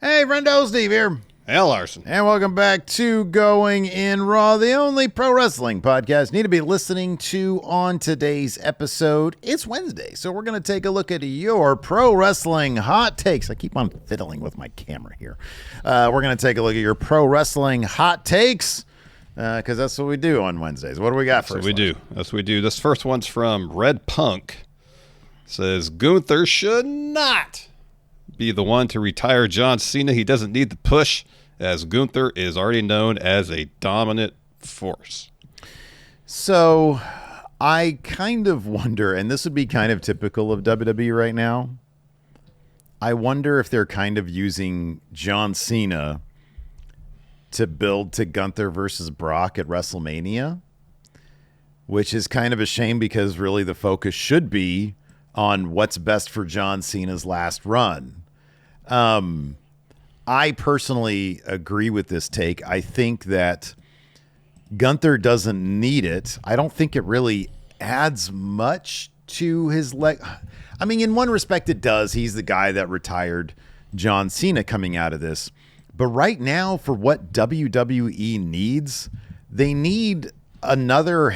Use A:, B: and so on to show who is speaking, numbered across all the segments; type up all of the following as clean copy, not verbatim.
A: Hey, Friendo, Steve here.
B: Hey, Larson.
A: And welcome back to Going in Raw, the only pro wrestling podcast you need to be listening to on today's episode. It's Wednesday, so we're going to take a look at your pro wrestling hot takes. I keep on fiddling with my camera here. We're going to take a look at your pro wrestling hot takes because that's what we do on Wednesdays. What do we got first?
B: That's what we do. This first one's from Red Punk. It says, Gunther should not be the one to retire John Cena. He doesn't need the push, as Gunther is already known as a dominant force.
A: So I kind of wonder, and this would be kind of typical of WWE right now, I wonder if they're kind of using John Cena to build to Gunther versus Brock at WrestleMania, which is kind of a shame because really the focus should be on what's best for John Cena's last run. I personally agree with this take. I think that Gunther doesn't need it. I don't think it really adds much to his leg. I mean, in one respect it does. He's the guy that retired John Cena coming out of this. But right now, for what WWE needs, they need another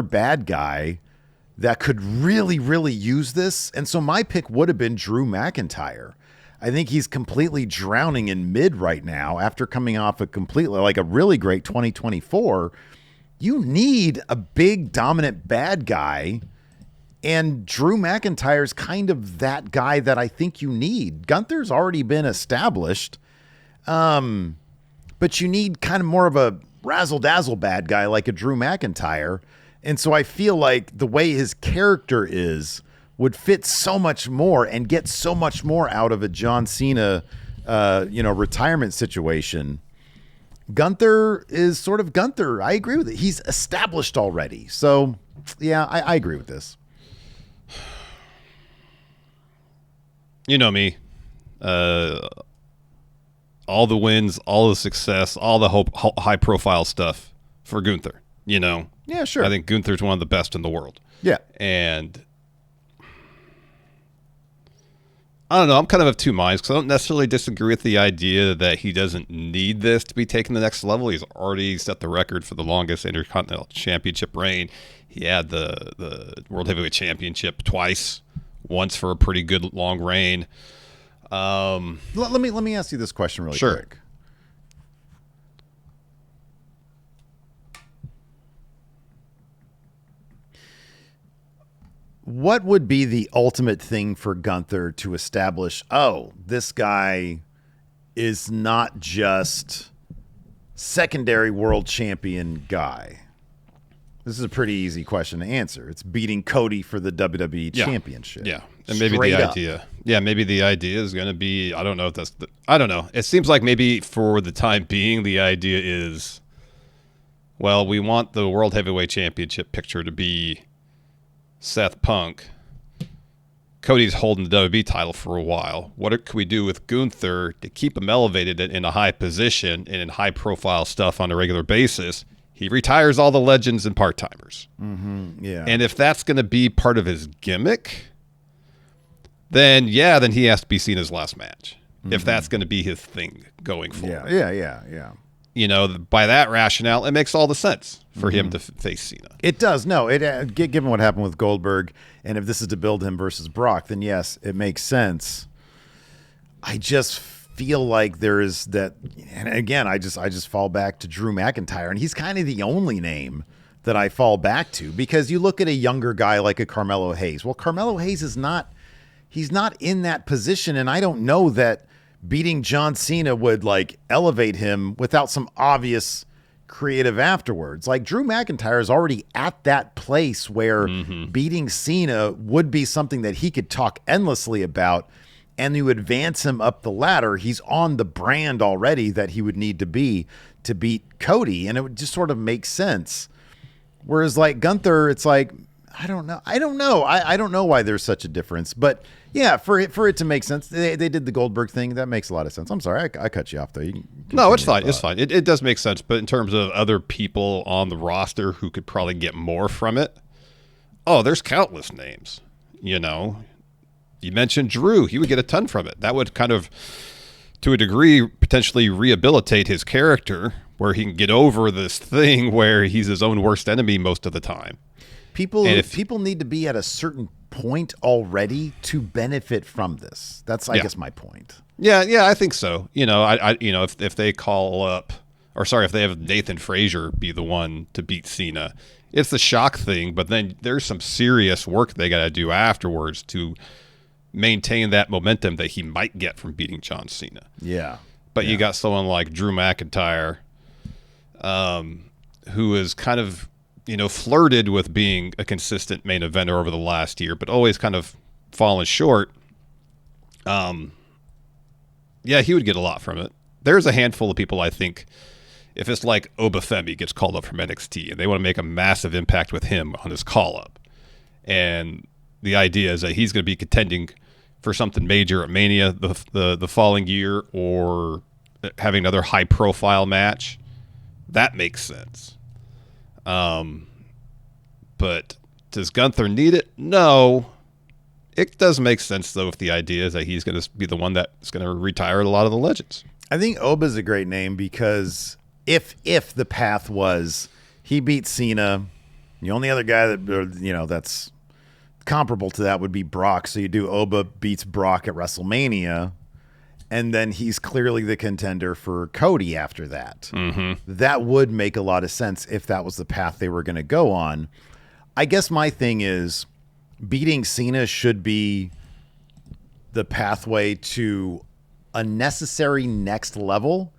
A: bad guy that could really, really use this. And so my pick would have been Drew McIntyre. I think he's completely drowning in mid right now after coming off a really great 2024. You need a big, dominant bad guy, and Drew McIntyre's kind of that guy that I think you need. Gunther's already been established, but you need kind of more of a razzle-dazzle bad guy like a Drew McIntyre. And so I feel like the way his character is would fit so much more and get so much more out of a John Cena, retirement situation. Gunther is sort of Gunther. I agree with it. He's established already. So, yeah, I agree with this.
B: You know me. All the wins, all the success, all the high-profile stuff for Gunther, Yeah,
A: sure.
B: I think Gunther's one of the best in the world.
A: Yeah.
B: And I don't know. I'm kind of two minds because I don't necessarily disagree with the idea that he doesn't need this to be taken to the next level. He's already set the record for the longest Intercontinental Championship reign. He had the World Heavyweight Championship twice, once for a pretty good long reign.
A: Let me ask you this question really quick. What would be the ultimate thing for Gunther to establish, this guy is not just secondary world champion guy? This is a pretty easy question to answer. It's beating Cody for the WWE championship.
B: Yeah. And maybe the idea is going to be, I don't know. It seems like maybe for the time being, the idea is, well, we want the World Heavyweight Championship picture to be Seth Punk. Cody's holding the WWE title for a while. What can we do with Gunther to keep him elevated in a high position and in high-profile stuff on a regular basis? He retires all the legends and part-timers.
A: Mm-hmm, yeah.
B: And if that's going to be part of his gimmick, then he has to be seen as last match. Mm-hmm. If that's going to be his thing going forward.
A: Yeah.
B: By that rationale, it makes all the sense for him to face Cena.
A: It does. No, given what happened with Goldberg, and if this is to build him versus Brock, then yes, it makes sense. I just feel like there is that, and again, I just fall back to Drew McIntyre, and he's kind of the only name that I fall back to, because you look at a younger guy like a Carmelo Hayes. Well, Carmelo Hayes he's not in that position, and I don't know that beating John Cena would elevate him without some obvious creative afterwards. Like Drew McIntyre is already at that place where beating Cena would be something that he could talk endlessly about, and you advance him up the ladder. He's on the brand already that he would need to be to beat Cody, and it would just sort of make sense. Whereas Gunther, it's I don't know. I don't know why there's such a difference, but yeah, for it to make sense, they did the Goldberg thing. That makes a lot of sense. I'm sorry, I cut you off there.
B: No, it's fine. It's fine. It does make sense, but in terms of other people on the roster who could probably get more from it, there's countless names. You mentioned Drew. He would get a ton from it. That would kind of to a degree, potentially rehabilitate his character where he can get over this thing where he's his own worst enemy most of the time.
A: People need to be at a certain point already to benefit from this. That's, I guess, my point.
B: Yeah, I think so. If they call up, or sorry, if they have Nathan Frazier be the one to beat Cena, it's the shock thing, but then there's some serious work they got to do afterwards to maintain that momentum that he might get from beating John Cena.
A: Yeah.
B: But you got someone like Drew McIntyre, who is kind of, flirted with being a consistent main eventer over the last year, but always kind of fallen short. He would get a lot from it. There's a handful of people, I think, if it's like Obafemi gets called up from NXT and they want to make a massive impact with him on his call-up, and the idea is that he's going to be contending for something major at Mania the following year, or having another high-profile match, that makes sense. But does Gunther need it? No. It does make sense, though, if the idea is that he's going to be the one that's going to retire a lot of the legends.
A: I think Oba's a great name because if the path was he beats Cena, the only other guy that that's comparable to that would be Brock. So you do Oba beats Brock at WrestleMania, and then he's clearly the contender for Cody after that.
B: Mm-hmm.
A: That would make a lot of sense if that was the path they were going to go on. I guess my thing is beating Cena should be the pathway to a necessary next level.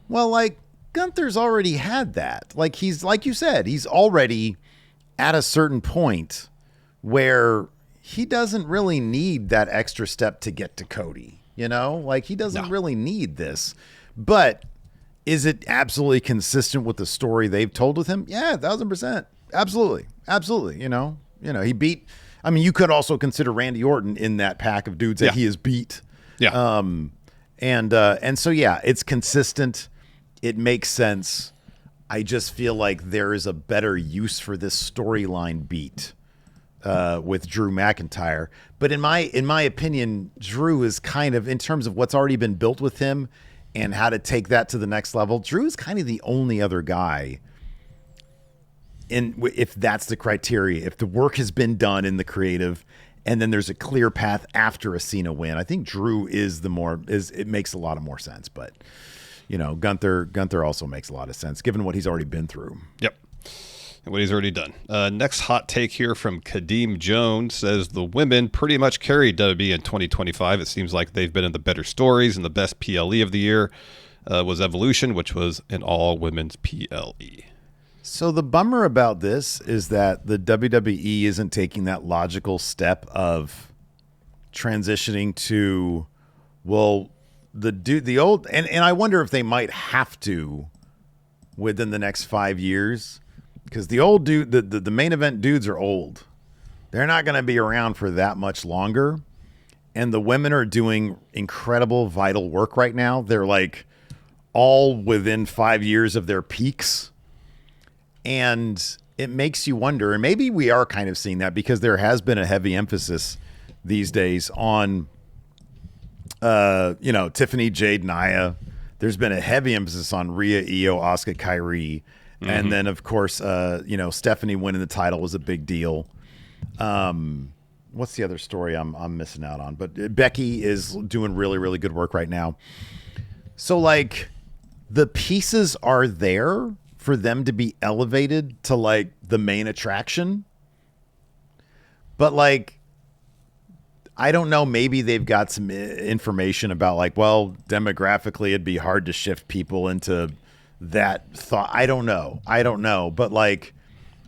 A: Well, like Gunther's already had that. Like he's, like you said, he's already at a certain point where he doesn't really need that extra step to get to Cody. Like he doesn't really need this. But is it absolutely consistent with the story they've told with him? Yeah, 1,000%. Absolutely. He beat, you could also consider Randy Orton in that pack of dudes that he has beat.
B: Yeah.
A: And so, it's consistent. It makes sense. I just feel like there is a better use for this storyline beat with Drew McIntyre. But in my opinion, Drew is kind of, in terms of what's already been built with him and how to take that to the next level, Drew is kind of the only other guy. If that's the criteria, if the work has been done in the creative, and then there's a clear path after a Cena win, I think Drew it makes a lot of more sense. But Gunther also makes a lot of sense given what he's already been through.
B: Yep, and what he's already done. Next hot take here from Kadeem Jones says the women pretty much carried WWE in 2025. It seems like they've been in the better stories, and the best PLE of the year was Evolution, which was an all women's PLE.
A: So the bummer about this is that the WWE isn't taking that logical step of transitioning to, the old, and I wonder if they might have to within the next 5 years, because the old dude, the main event dudes are old. They're not going to be around for that much longer. And the women are doing incredible, vital work right now. They're like all within 5 years of their peaks. And it makes you wonder, and maybe we are kind of seeing that because there has been a heavy emphasis these days on, Tiffany, Jade, Nia. There's been a heavy emphasis on Rhea, Io, Asuka, Kyrie. Mm-hmm. And then, of course, Stephanie winning the title was a big deal. What's the other story I'm missing out on? But Becky is doing really, really good work right now. So, like, the pieces are there for them to be elevated to like the main attraction. But like, I don't know, maybe they've got some information about like, well, demographically it'd be hard to shift people into that thought. I don't know. But like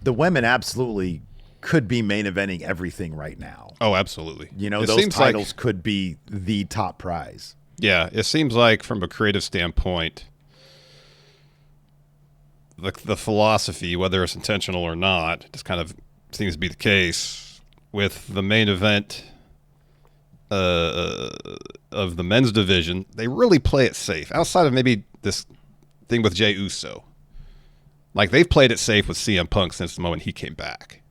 A: the women absolutely could be main eventing everything right now.
B: Oh, absolutely.
A: Those titles could be the top prize.
B: Yeah. It seems like from a creative standpoint, the philosophy, whether it's intentional or not, just kind of seems to be the case with the main event of the men's division. They really play it safe outside of maybe this thing with Jey Uso. Like they've played it safe with CM Punk since the moment he came back.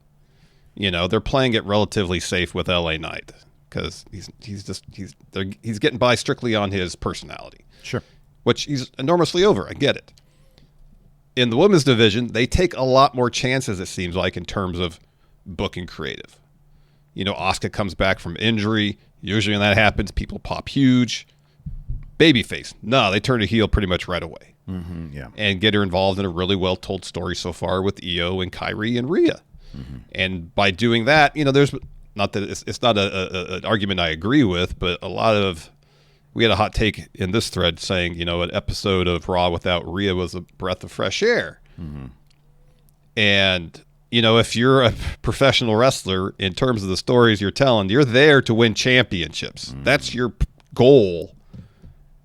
B: They're playing it relatively safe with LA Knight. because he's getting by strictly on his personality.
A: Sure.
B: Which he's enormously over. I get it. In the women's division, they take a lot more chances, it seems like, in terms of booking creative. You know, Asuka comes back from injury. Usually when that happens, people pop huge. Babyface. No, they turn a heel pretty much right away.
A: Yeah.
B: And get her involved in a really well-told story so far with Io and Kyrie and Rhea. And by doing that, you know, there's not that it's not an argument I agree with, but a lot of we had a hot take in this thread saying, you know, an episode of Raw without Rhea was a breath of fresh air. And, you know, if you're a professional wrestler, in terms of the stories you're telling, you're there to win championships. That's your goal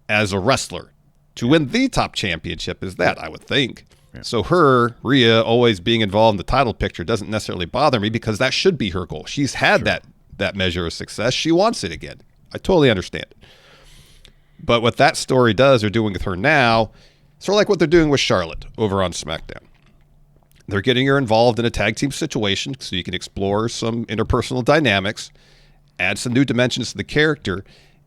B: as a wrestler. To win the top championship is that, I would think. So Rhea, always being involved in the title picture doesn't necessarily bother me because that should be her goal. She's had that measure of success. She wants it again. I totally understand it. But what that story does, or doing with her now, sort of like what they're doing with Charlotte over on SmackDown. They're getting her involved in a tag team situation so you can explore some interpersonal dynamics, add some new dimensions to the character,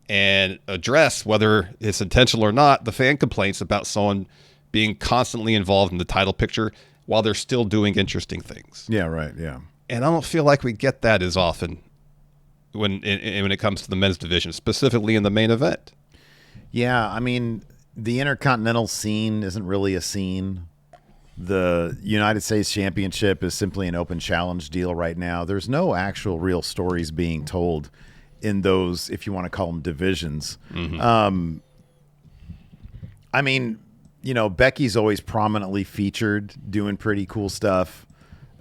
B: and address, whether it's intentional or not, the fan complaints about someone being constantly involved in the title picture while they're still doing interesting things.
A: Yeah, right, yeah.
B: And I don't feel like we get that as often when it comes to the men's division, specifically in the main event.
A: Yeah, I mean, the Intercontinental scene isn't really a scene. The United States Championship is simply an open challenge deal right now. There's no actual real stories being told in those, if you want to call them divisions. I mean, you know, Becky's always prominently featured doing pretty cool stuff.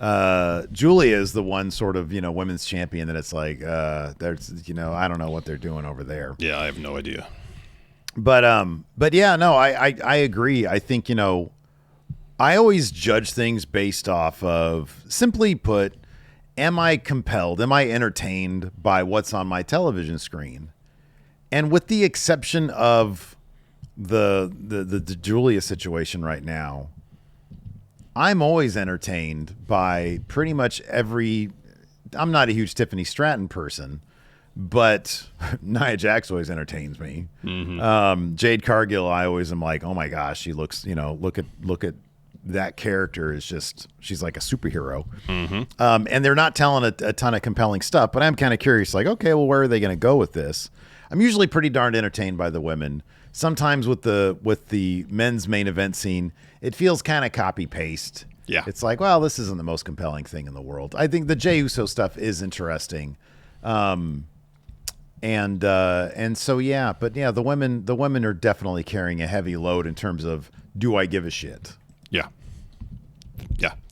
A: Julia is the one sort of, you know, women's champion that it's like, there's, you know, I don't know what they're doing over there.
B: Yeah, I have no idea.
A: But yeah, no, I agree. I think, you know, I always judge things based off of, simply put, am I compelled? Am I entertained by what's on my television screen? And with the exception of the Julia situation right now, I'm always entertained by pretty much every. I'm not a huge Tiffany Stratton person, but Nia Jax always entertains me. Jade Cargill, I always am like, oh my gosh, she looks. You know, look at that character is just, she's like a superhero. And they're not telling a ton of compelling stuff, but I'm kind of curious, like, okay, well, where are they going to go with this? I'm usually pretty darned entertained by the women. Sometimes with the men's main event scene, it feels kind of copy paste.
B: Yeah.
A: It's like, well, this isn't the most compelling thing in the world. I think the Jey Uso stuff is interesting. And so, yeah, but yeah, the women are definitely carrying a heavy load in terms of, do I give a shit?
B: Yeah.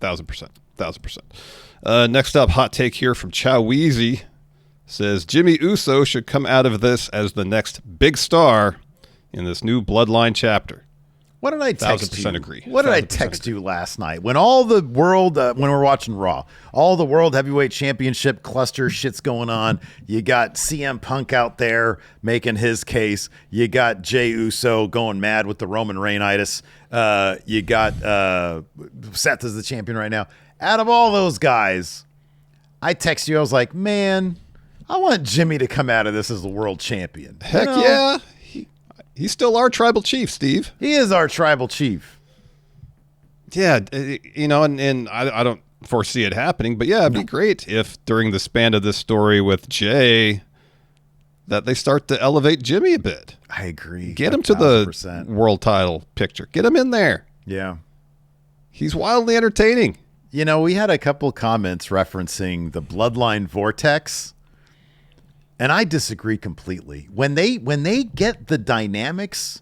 B: 1,000%. Next up, hot take here from Chow Weezy. Says Jimmy Uso should come out of this as the next big star in this new Bloodline chapter.
A: What did I text you?
B: 1,000% agree.
A: What did I text you last night? When all the world, when we're watching Raw, all the World Heavyweight Championship cluster shit's going on. You got CM Punk out there making his case. You got Jey Uso going mad with the Roman Reignitis. You got Seth as the champion right now. Out of all those guys, I text you. I was like, man, I want Jimmy to come out of this as the world champion.
B: Heck yeah. He's still our tribal chief, Steve.
A: He is our tribal chief.
B: Yeah, you know, and I don't foresee it happening, but yeah, it'd be great if during the span of this story with Jay that they start to elevate Jimmy a bit.
A: I agree.
B: Get him to the world title picture. Get him in there.
A: Yeah.
B: He's wildly entertaining.
A: You know, we had a couple comments referencing the Bloodline Vortex. And I disagree completely. When they get the dynamics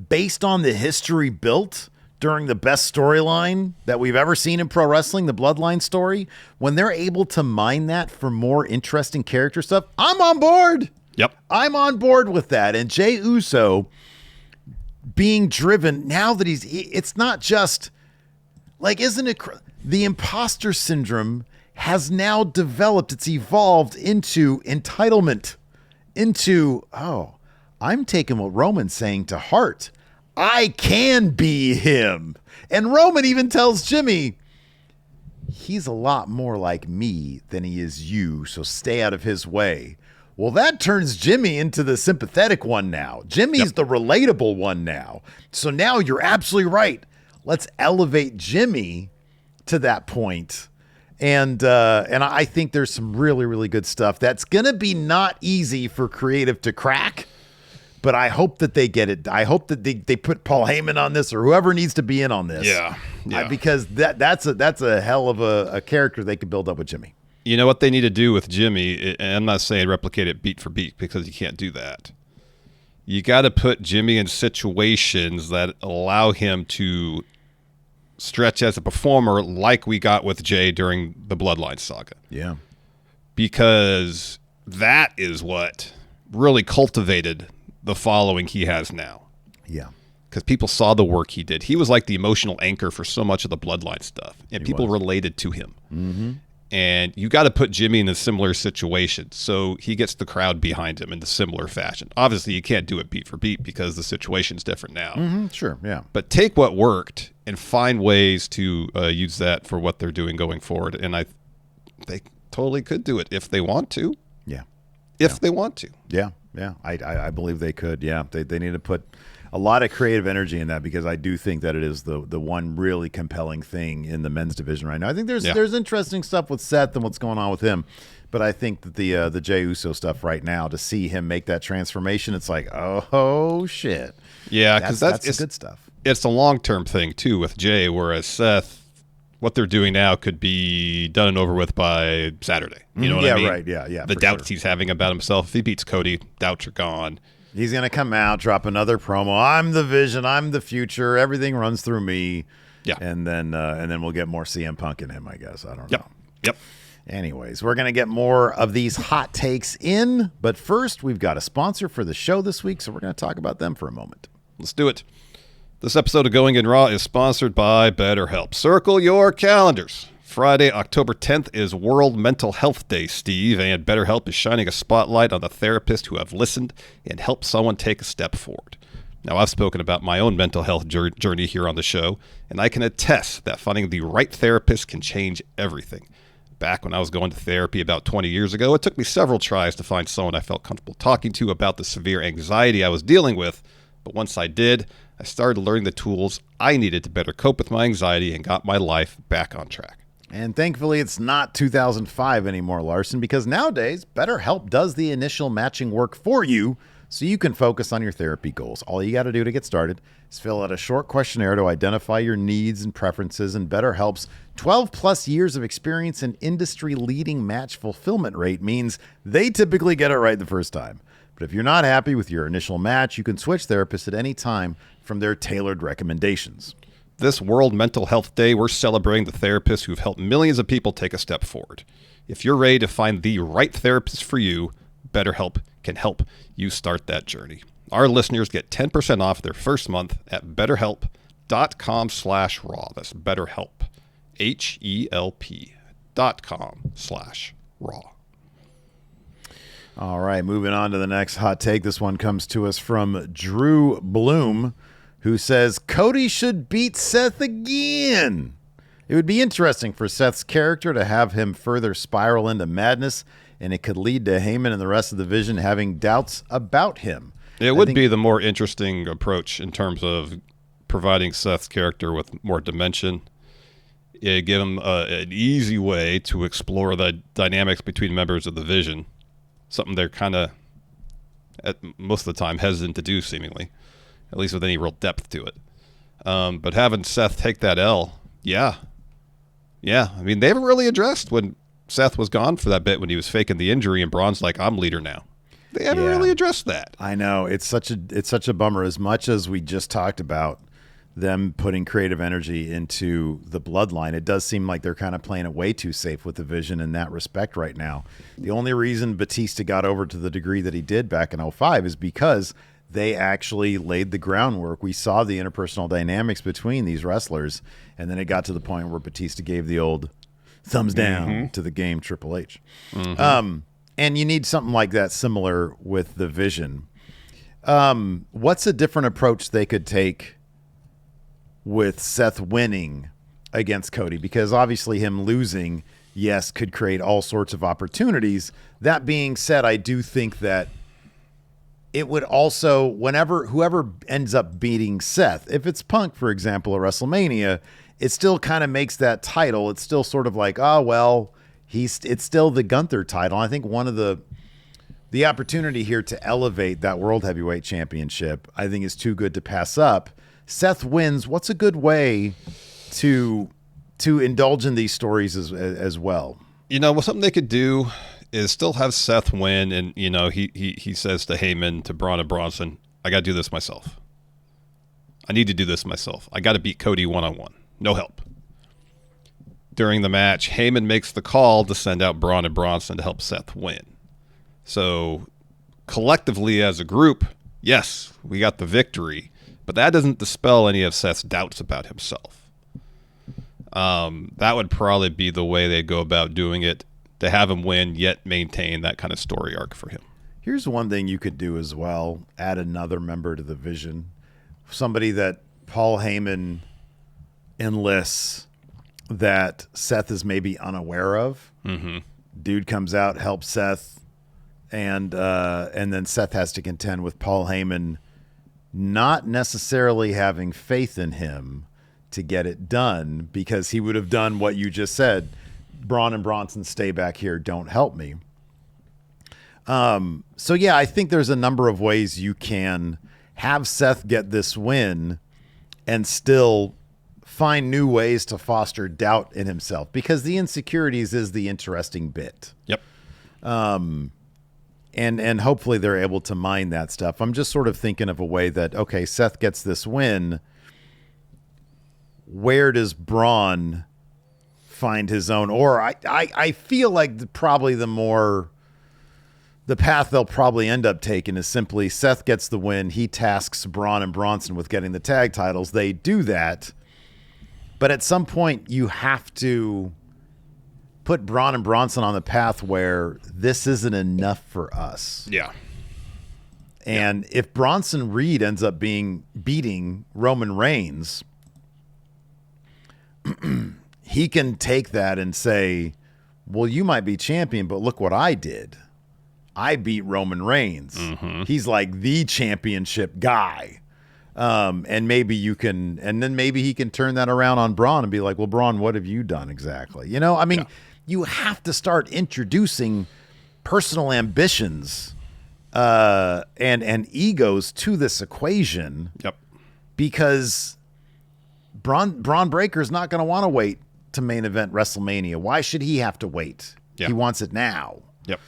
A: based on the history built during the best storyline that we've ever seen in pro wrestling, the Bloodline story, when they're able to mine that for more interesting character stuff, I'm on board.
B: Yep.
A: I'm on board with that. And Jey Uso being driven now that it's not just like, isn't it the imposter syndrome has now developed, it's evolved into entitlement, into, oh, I'm taking what Roman's saying to heart. I can be him. And Roman even tells Jimmy, he's a lot more like me than he is you, so stay out of his way. Well, that turns Jimmy into the sympathetic one now. Jimmy's the relatable one now. So now you're absolutely right. Let's elevate Jimmy to that point. And I think there's some really, really good stuff. That's going to be not easy for creative to crack, but I hope that they get it. I hope that they put Paul Heyman on this or whoever needs to be in on this.
B: Yeah.
A: Because that's a hell of a character they could build up with Jimmy.
B: You know what they need to do with Jimmy, and I'm not saying replicate it beat for beat because you can't do that. You got to put Jimmy in situations that allow him to stretch as a performer like we got with Jay during the Bloodline saga.
A: Yeah.
B: Because that is what really cultivated the following he has now.
A: Yeah.
B: Because people saw the work he did. He was like the emotional anchor for so much of the Bloodline stuff, and people related to him.
A: Mm-hmm.
B: And you got to put Jimmy in a similar situation so he gets the crowd behind him in a similar fashion. Obviously, you can't do it beat for beat because the situation's different now.
A: Mm-hmm. Sure, yeah.
B: But take what worked and find ways to use that for what they're doing going forward. And they totally could do it if they want to.
A: Yeah.
B: If they want to.
A: Yeah, yeah. I believe they could. Yeah, they need to put a lot of creative energy in that because I do think that it is the one really compelling thing in the men's division right now. I think there's interesting stuff with Seth and what's going on with him, but I think that the Jey Uso stuff right now, to see him make that transformation, it's like, oh shit.
B: Yeah, because that's
A: good stuff.
B: It's a long-term thing too with Jey, whereas Seth, what they're doing now could be done and over with by Saturday. You know what I mean?
A: Yeah, right. Yeah.
B: The doubts he's having about himself. If he beats Cody, doubts are gone.
A: He's going to come out, drop another promo. I'm the vision. I'm the future. Everything runs through me.
B: Yeah.
A: And then we'll get more CM Punk in him, I guess. I don't know.
B: Yep.
A: Anyways, we're going to get more of these hot takes in. But first, we've got a sponsor for the show this week, so we're going to talk about them for a moment.
B: Let's do it. This episode of Going in Raw is sponsored by BetterHelp. Circle your calendars. Friday, October 10th is World Mental Health Day, Steve, and BetterHelp is shining a spotlight on the therapists who have listened and helped someone take a step forward. Now, I've spoken about my own mental health journey here on the show, and I can attest that finding the right therapist can change everything. Back when I was going to therapy about 20 years ago, it took me several tries to find someone I felt comfortable talking to about the severe anxiety I was dealing with, but once I did, I started learning the tools I needed to better cope with my anxiety and got my life back on track.
A: And thankfully, it's not 2005 anymore, Larson, because nowadays, BetterHelp does the initial matching work for you so you can focus on your therapy goals. All you got to do to get started is fill out a short questionnaire to identify your needs and preferences, and BetterHelp's 12-plus years of experience and industry-leading match fulfillment rate means they typically get it right the first time. But if you're not happy with your initial match, you can switch therapists at any time from their tailored recommendations.
B: This World Mental Health Day, we're celebrating the therapists who've helped millions of people take a step forward. If you're ready to find the right therapist for you, BetterHelp can help you start that journey. Our listeners get 10% off their first month at BetterHelp.com/raw. That's BetterHelp, HELP.com/raw.
A: All right, moving on to the next hot take. This one comes to us from Drew Bloom, who says Cody should beat Seth again. It would be interesting for Seth's character to have him further spiral into madness, and it could lead to Heyman and the rest of the division having doubts about him.
B: It would be the more interesting approach in terms of providing Seth's character with more dimension. Give him an easy way to explore the dynamics between members of the division, something they're kind of, most of the time, hesitant to do, seemingly. At least with any real depth to it. But having Seth take that L, yeah. I mean, they haven't really addressed when Seth was gone for that bit when he was faking the injury and Braun's like, I'm leader now. They haven't really addressed that.
A: I know. It's such a bummer. As much as we just talked about them putting creative energy into the bloodline, it does seem like they're kind of playing it way too safe with the Vision in that respect right now. The only reason Batista got over to the degree that he did back in 2005 is because they actually laid the groundwork. We saw the interpersonal dynamics between these wrestlers, and then it got to the point where Batista gave the old thumbs down to the game Triple H. And you need something like that similar with the Vision. What's a different approach they could take with Seth winning against Cody? Because obviously him losing yes, could create all sorts of opportunities. That being said, I do think that it would also, whoever ends up beating Seth, if it's Punk, for example, at WrestleMania, it still kind of makes that title. It's still sort of like, oh, well, it's still the Gunther title. I think one of the opportunity here to elevate that World Heavyweight Championship, I think, is too good to pass up. Seth wins. What's a good way to indulge in these stories as well?
B: Well, something they could do is still have Seth win, and he says to Heyman, to Braun and Bronson, I got to do this myself. I need to do this myself. I got to beat Cody one-on-one. No help. During the match, Heyman makes the call to send out Braun and Bronson to help Seth win. So collectively as a group, yes, we got the victory, but that doesn't dispel any of Seth's doubts about himself. That would probably be the way they'd go about doing it, to have him win, yet maintain that kind of story arc for him.
A: Here's one thing you could do as well. Add another member to the vision. Somebody that Paul Heyman enlists that Seth is maybe unaware of.
B: Mm-hmm.
A: Dude comes out, helps Seth, and then Seth has to contend with Paul Heyman not necessarily having faith in him to get it done, because he would have done what you just said. Braun and Bronson, stay back here. Don't help me. So, yeah, I think there's a number of ways you can have Seth get this win and still find new ways to foster doubt in himself, because the insecurities is the interesting bit.
B: Yep.
A: And hopefully they're able to mine that stuff. I'm just sort of thinking of a way that, okay, Seth gets this win. Where does Braun find his own? Or I feel like probably the path they'll probably end up taking is simply Seth gets the win. He tasks Braun and Bronson with getting the tag titles. They do that. But at some point you have to put Braun and Bronson on the path where this isn't enough for us.
B: Yeah.
A: And if Bronson Reed ends up beating Roman Reigns, he can take that and say, well, you might be champion, but look what I did. I beat Roman Reigns.
B: Mm-hmm.
A: He's like the championship guy. And maybe maybe he can turn that around on Braun and be like, well, Braun, what have you done exactly? You have to start introducing personal ambitions and egos to this equation.
B: Yep.
A: Because Braun Breaker's not going to want to wait to main event WrestleMania. Why should he have to wait?
B: Yeah.
A: He wants it now.
B: Yep.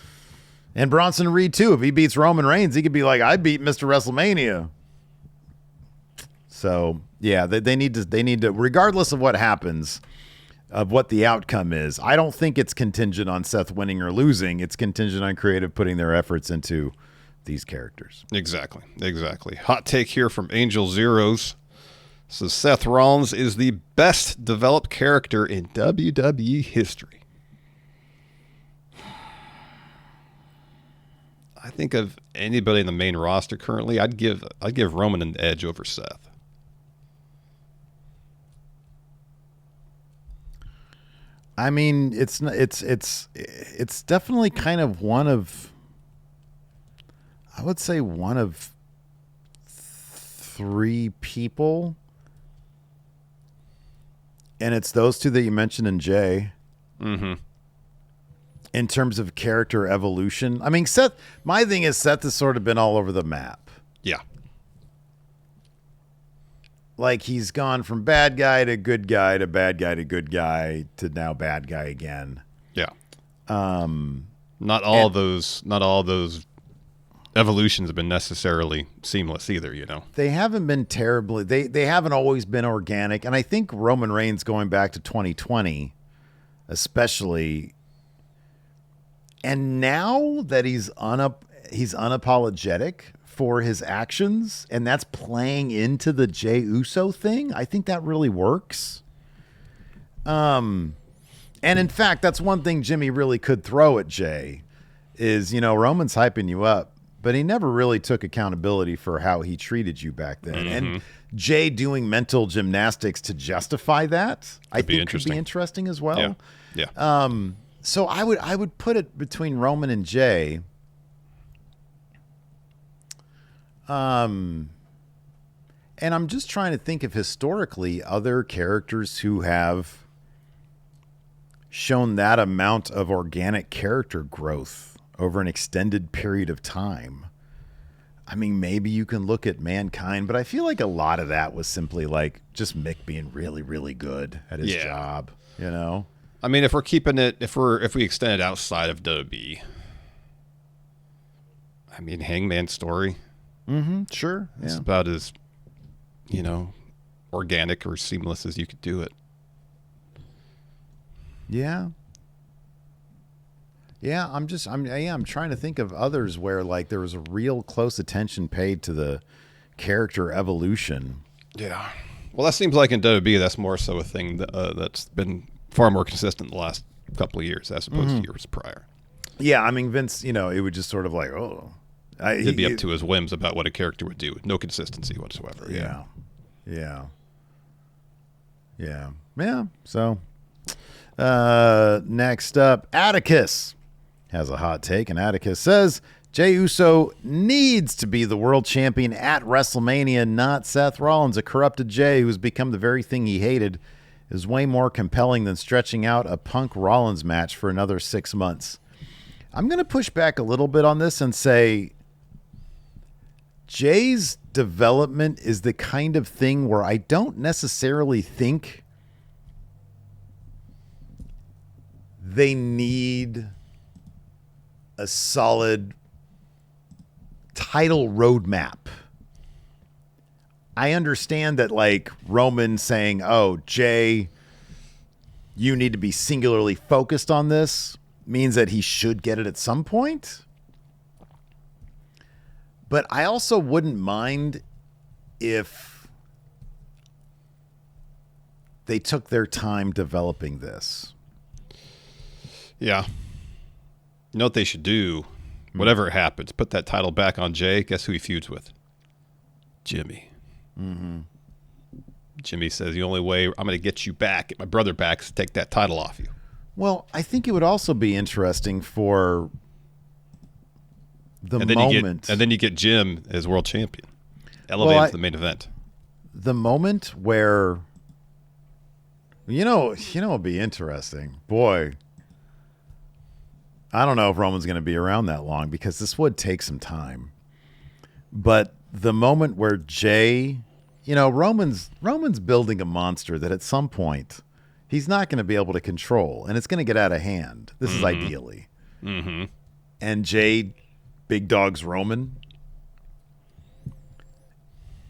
A: And Bronson Reed, too. If he beats Roman Reigns, he could be like, I beat Mr. WrestleMania. So, yeah, they need to, regardless of what happens, of what the outcome is, I don't think it's contingent on Seth winning or losing. It's contingent on creative putting their efforts into these characters.
B: Exactly. Hot take here from Angel Zeros. So Seth Rollins is the best developed character in WWE history. I think of anybody in the main roster currently, I'd give Roman an edge over Seth.
A: I mean, it's definitely kind of one of, I would say, one of three people, and it's those two that you mentioned in Jay.
B: Mm-hmm.
A: In terms of character evolution, I mean, Seth. My thing is, Seth has sort of been all over the map.
B: Yeah.
A: Like, he's gone from bad guy to good guy to bad guy to good guy to now bad guy again.
B: Yeah. Not all those evolutions have been necessarily seamless either,
A: They haven't been terribly, they haven't always been organic. And I think Roman Reigns, going back to 2020, especially, and now that he's unapologetic for his actions, and that's playing into the Jey Uso thing, I think that really works. And in fact, that's one thing Jimmy really could throw at Jey is, Roman's hyping you up, but he never really took accountability for how he treated you back then. And Jay doing mental gymnastics to justify that, I think could be interesting as well.
B: Yeah.
A: So I would put it between Roman and Jay. And I'm just trying to think of historically other characters who have shown that amount of organic character growth over an extended period of time. I mean, maybe you can look at Mankind, but I feel like a lot of that was simply like just Mick being really, really good at his job, you know?
B: I mean, if we're keeping it, if we extend it outside of WWE, I mean, Hangman's story.
A: Sure. Yeah.
B: It's about as, organic or seamless as you could do it.
A: Yeah. Yeah, I'm trying to think of others where like there was a real close attention paid to the character evolution.
B: Yeah. Well, that seems like in WWE, that's more so a thing that's been far more consistent the last couple of years as opposed to years prior.
A: Yeah, I mean, Vince, it would just sort of like,
B: he'd be up to his whims about what a character would do. No consistency whatsoever.
A: Yeah. So, next up, Atticus has a hot take, and Atticus says Jey Uso needs to be the world champion at WrestleMania, not Seth Rollins. A corrupted Jey who's become the very thing he hated is way more compelling than stretching out a Punk Rollins match for another 6 months. I'm going to push back a little bit on this and say Jay's development is the kind of thing where I don't necessarily think they need a solid title roadmap. I understand that, like, Roman saying, oh, Jay, you need to be singularly focused on this, means that he should get it at some point. But I also wouldn't mind if they took their time developing this.
B: Yeah. You know what they should do? Whatever happens, put that title back on Jay. Guess who he feuds with? Jimmy. Jimmy says, the only way I'm going to get you back, get my brother back, is to take that title off you.
A: Well, I think it would also be interesting for the moment.
B: And then you get Jim as world champion. Elevated to the main event.
A: The moment where, it'd be interesting. Boy, I don't know if Roman's going to be around that long because this would take some time. But the moment where Jay, Roman's building a monster that at some point he's not going to be able to control, and it's going to get out of hand. This is ideally. And Jay big dogs Roman.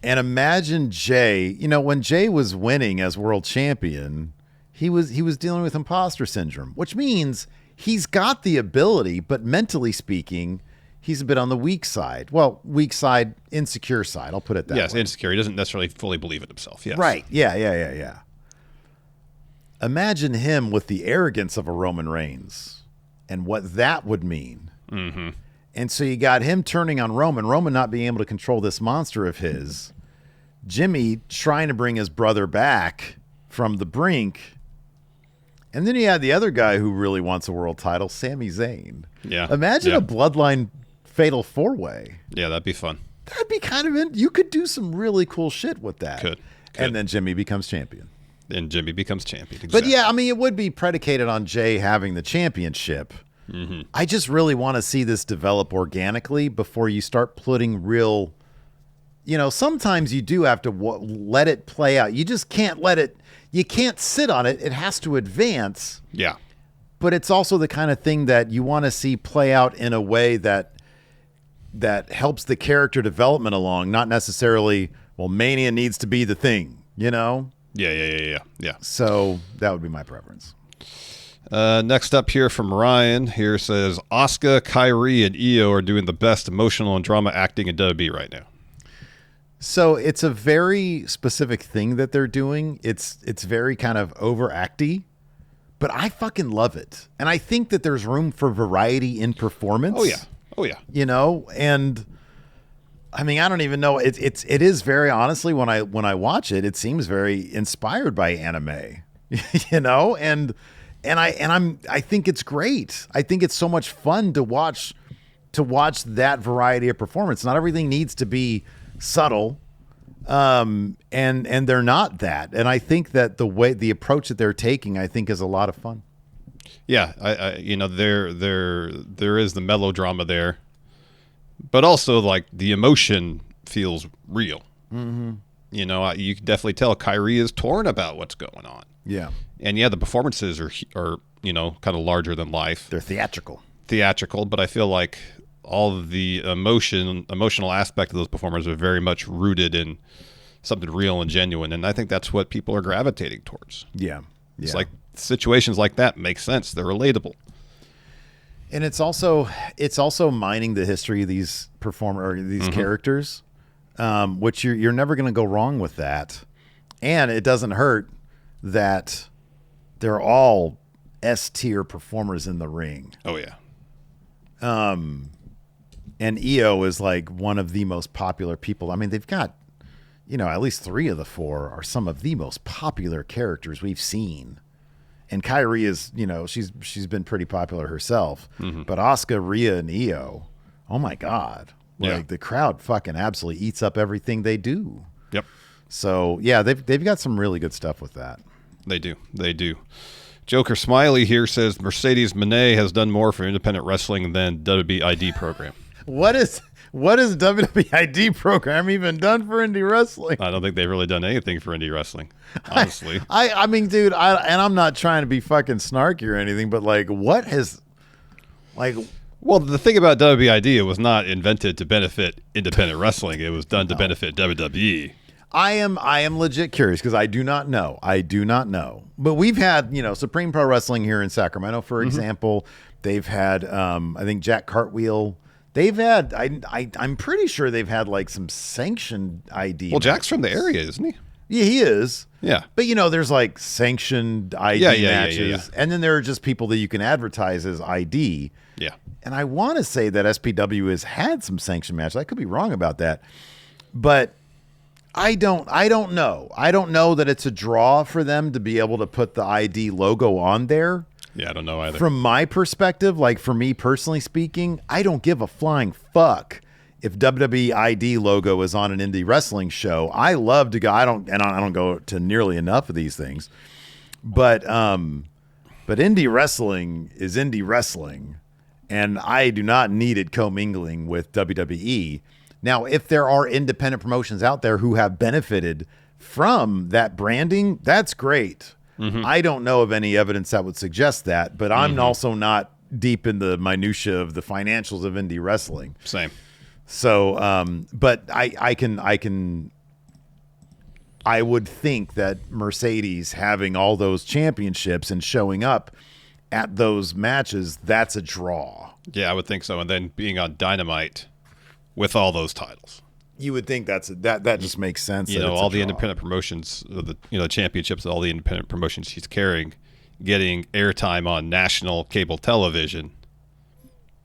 A: And imagine Jay, when Jay was winning as world champion, he was dealing with imposter syndrome, which means he's got the ability, but mentally speaking, he's a bit on the weak side. Well, weak side, insecure side. I'll put it that way.
B: Yes, insecure. He doesn't necessarily fully believe in himself. Yes.
A: Right. Yeah. Imagine him with the arrogance of a Roman Reigns and what that would mean. And so you got him turning on Roman not being able to control this monster of his, Jimmy trying to bring his brother back from the brink. And then you had the other guy who really wants a world title, Sami Zayn.
B: Yeah.
A: Imagine a bloodline fatal four-way.
B: Yeah, that'd be fun.
A: That'd be kind of you could do some really cool shit with that.
B: Could.
A: And then Jimmy becomes champion.
B: And Jimmy becomes champion. Exactly.
A: But yeah, I mean, it would be predicated on Jay having the championship. I just really want to see this develop organically before you start putting real, sometimes you do have to let it play out. You just can't you can't sit on it. It has to advance.
B: Yeah.
A: But it's also the kind of thing that you want to see play out in a way that helps the character development along, not necessarily, well, Mania needs to be the thing,
B: Yeah.
A: So that would be my preference.
B: Next up here from Ryan here says Asuka, Kyrie, and Io are doing the best emotional and drama acting in WWE right now.
A: So it's a very specific thing that they're doing. It's very kind of overacty, but I fucking love it. And I think that there's room for variety in performance.
B: Oh yeah.
A: And I mean, I don't even know. It is very honestly when I watch it, it seems very inspired by anime, and I think it's great. I think it's so much fun to watch that variety of performance. Not everything needs to be subtle, and they're not that. And I think that the approach that they're taking, I think, is a lot of fun.
B: Yeah, there is the melodrama there, but also like the emotion feels real.
A: Mm-hmm.
B: You can definitely tell Kyrie is torn about what's going on.
A: Yeah,
B: and the performances are kind of larger than life.
A: They're theatrical,
B: but I feel like all of the emotional aspect of those performers are very much rooted in something real and genuine, and I think that's what people are gravitating towards.
A: Yeah.
B: It's like situations like that make sense. They're relatable.
A: And it's also mining the history of these characters, which you're never going to go wrong with that. And it doesn't hurt that they're all S-tier performers in the ring.
B: Oh yeah.
A: And EO is like one of the most popular people. I mean, they've got, at least 3 of the 4 are some of the most popular characters we've seen. And Kyrie is, she's been pretty popular herself. Mm-hmm. But Asuka, Rhea, and EO, oh my God. Like the crowd fucking absolutely eats up everything they do.
B: Yep.
A: So yeah, they've got some really good stuff with that.
B: They do. Joker Smiley here says Mercedes Moné has done more for independent wrestling than WBID program.
A: What is WWID program even done for indie wrestling?
B: I don't think they've really done anything for indie wrestling, honestly.
A: I mean, dude, and I'm not trying to be fucking snarky or anything, but like, what has, like...
B: Well, the thing about WBID, it was not invented to benefit independent wrestling. It was done to benefit WWE.
A: I am legit curious because I do not know. But we've had, Supreme Pro Wrestling here in Sacramento, for example. They've had, I think, Jack Cartwheel. They've had, I'm pretty sure they've had like some sanctioned ID.
B: Well, Jack's from the area, isn't he?
A: Yeah, he is.
B: Yeah.
A: But, there's like sanctioned ID matches. Yeah. And then there are just people that you can advertise as ID.
B: Yeah.
A: And I want to say that SPW has had some sanctioned matches. I could be wrong about that. But I don't know. I don't know that it's a draw for them to be able to put the ID logo on there.
B: Yeah, I don't know either.
A: From my perspective, like for me personally speaking, I don't give a flying fuck if WWE ID logo is on an indie wrestling show. I love to go. I don't go to nearly enough of these things, but indie wrestling is indie wrestling, and I do not need it commingling with WWE. Now, if there are independent promotions out there who have benefited from that branding, that's great. Mm-hmm. I don't know of any evidence that would suggest that, but I'm also not deep in the minutia of the financials of indie wrestling.
B: Same.
A: So, but I would think that Mercedes having all those championships and showing up at those matches, that's a draw.
B: Yeah, I would think so. And then being on Dynamite with all those titles.
A: You would think that just makes sense.
B: All the independent promotions, the championships, all the independent promotions she's carrying, getting airtime on national cable television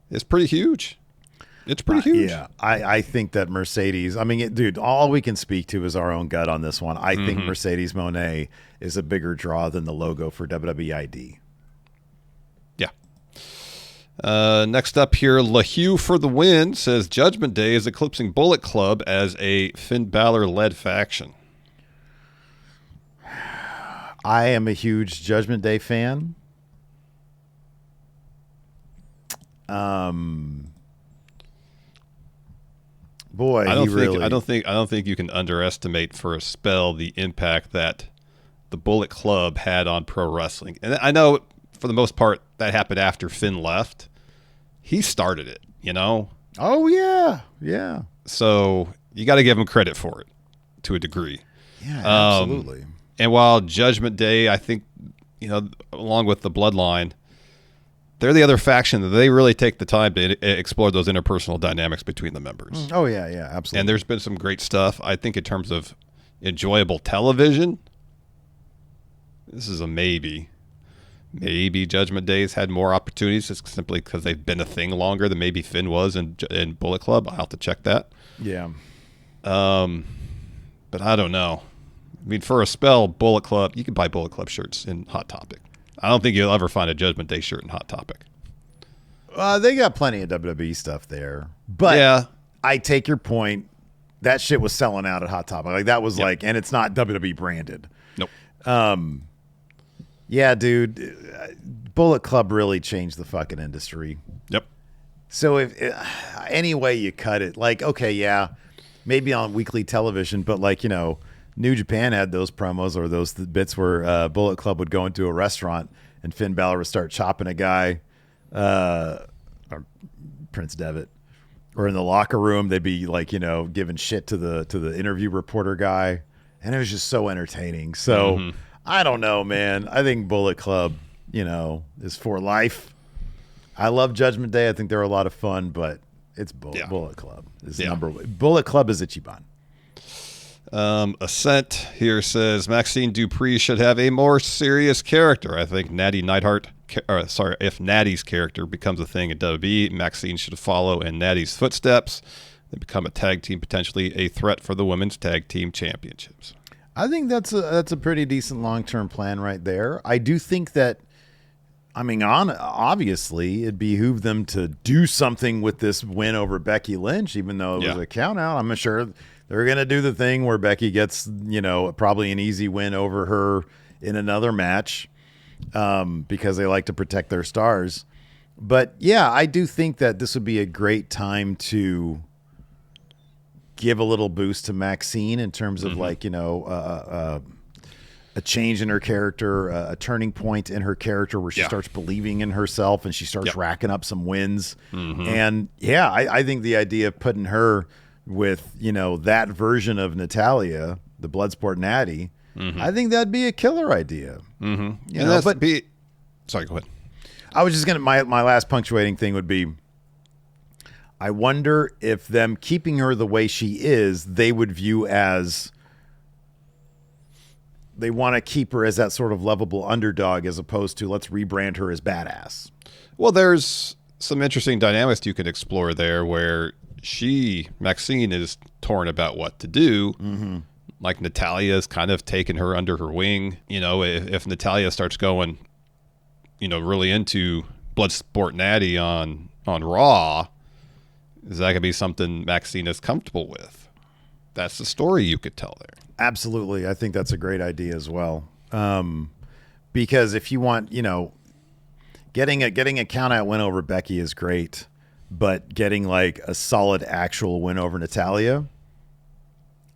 B: is pretty huge. It's pretty huge.
A: Yeah, I think that Mercedes, dude, all we can speak to is our own gut on this one. I think Mercedes Moné is a bigger draw than the logo for WWID.
B: Next up here, LaHue for the win says Judgment Day is eclipsing Bullet Club as a Finn Balor-led faction.
A: I am a huge Judgment Day fan. Boy,
B: I don't think you can underestimate for a spell the impact that the Bullet Club had on pro wrestling. And I know for the most part that happened after Finn left. He started it,
A: Oh, yeah. Yeah.
B: So you got to give him credit for it to a degree.
A: Yeah, absolutely.
B: And while Judgment Day, I think, along with the Bloodline, they're the other faction that they really take the time to explore those interpersonal dynamics between the members.
A: Oh, yeah, absolutely.
B: And there's been some great stuff. I think in terms of enjoyable television, this is a maybe. maybe Judgment Day's had more opportunities just simply because they've been a thing longer than maybe Finn was in Bullet Club. I'll have to check that.
A: Yeah.
B: But I don't know. I mean, for a spell, Bullet Club, you can buy Bullet Club shirts in Hot Topic. I don't think you'll ever find a Judgment Day shirt in Hot Topic.
A: They got plenty of WWE stuff there. But
B: yeah,
A: I take your point. That shit was selling out at Hot Topic. Like that was like, and it's not WWE branded.
B: Nope.
A: Yeah, dude. Bullet Club really changed the fucking industry.
B: Yep.
A: So if any way you cut it, like, okay, yeah, maybe on weekly television, but like, New Japan had those promos or those bits where Bullet Club would go into a restaurant and Finn Balor would start chopping a guy, or Prince Devitt, or in the locker room they'd be like, giving shit to the interview reporter guy, and it was just so entertaining. So I don't know, man. I think Bullet Club, is for life. I love Judgment Day. I think they're a lot of fun, but it's Bullet Club is number one. Bullet Club is Ichiban.
B: Ascent here says Maxine Dupree should have a more serious character. I think if Natty's character becomes a thing at WWE, Maxine should follow in Natty's footsteps. They become a tag team, potentially a threat for the women's tag team championships.
A: I think that's a pretty decent long-term plan right there. I do think that, obviously it behooved them to do something with this win over Becky Lynch, even though it was a count out. I'm sure they're going to do the thing where Becky gets, probably an easy win over her in another match, because they like to protect their stars. But yeah, I do think that this would be a great time to give a little boost to Maxine in terms of a change in her character, a turning point in her character where she starts believing in herself and she starts racking up some wins. And yeah, I think the idea of putting her with, that version of Natalya, the Bloodsport Natty, I think that'd be a killer idea.
B: Sorry, go ahead.
A: I was just going to, my last punctuating thing would be, I wonder if them keeping her the way she is, they would view as they want to keep her as that sort of lovable underdog as opposed to let's rebrand her as badass.
B: Well, there's some interesting dynamics you can explore there where Maxine is torn about what to do. Like Natalya's kind of taken her under her wing. If Natalya starts going, really into Bloodsport Natty on Raw, is that going to be something Maxine is comfortable with? That's the story you could tell there.
A: Absolutely. I think that's a great idea as well. Because if you want, getting a count out win over Becky is great, but getting like a solid actual win over Natalya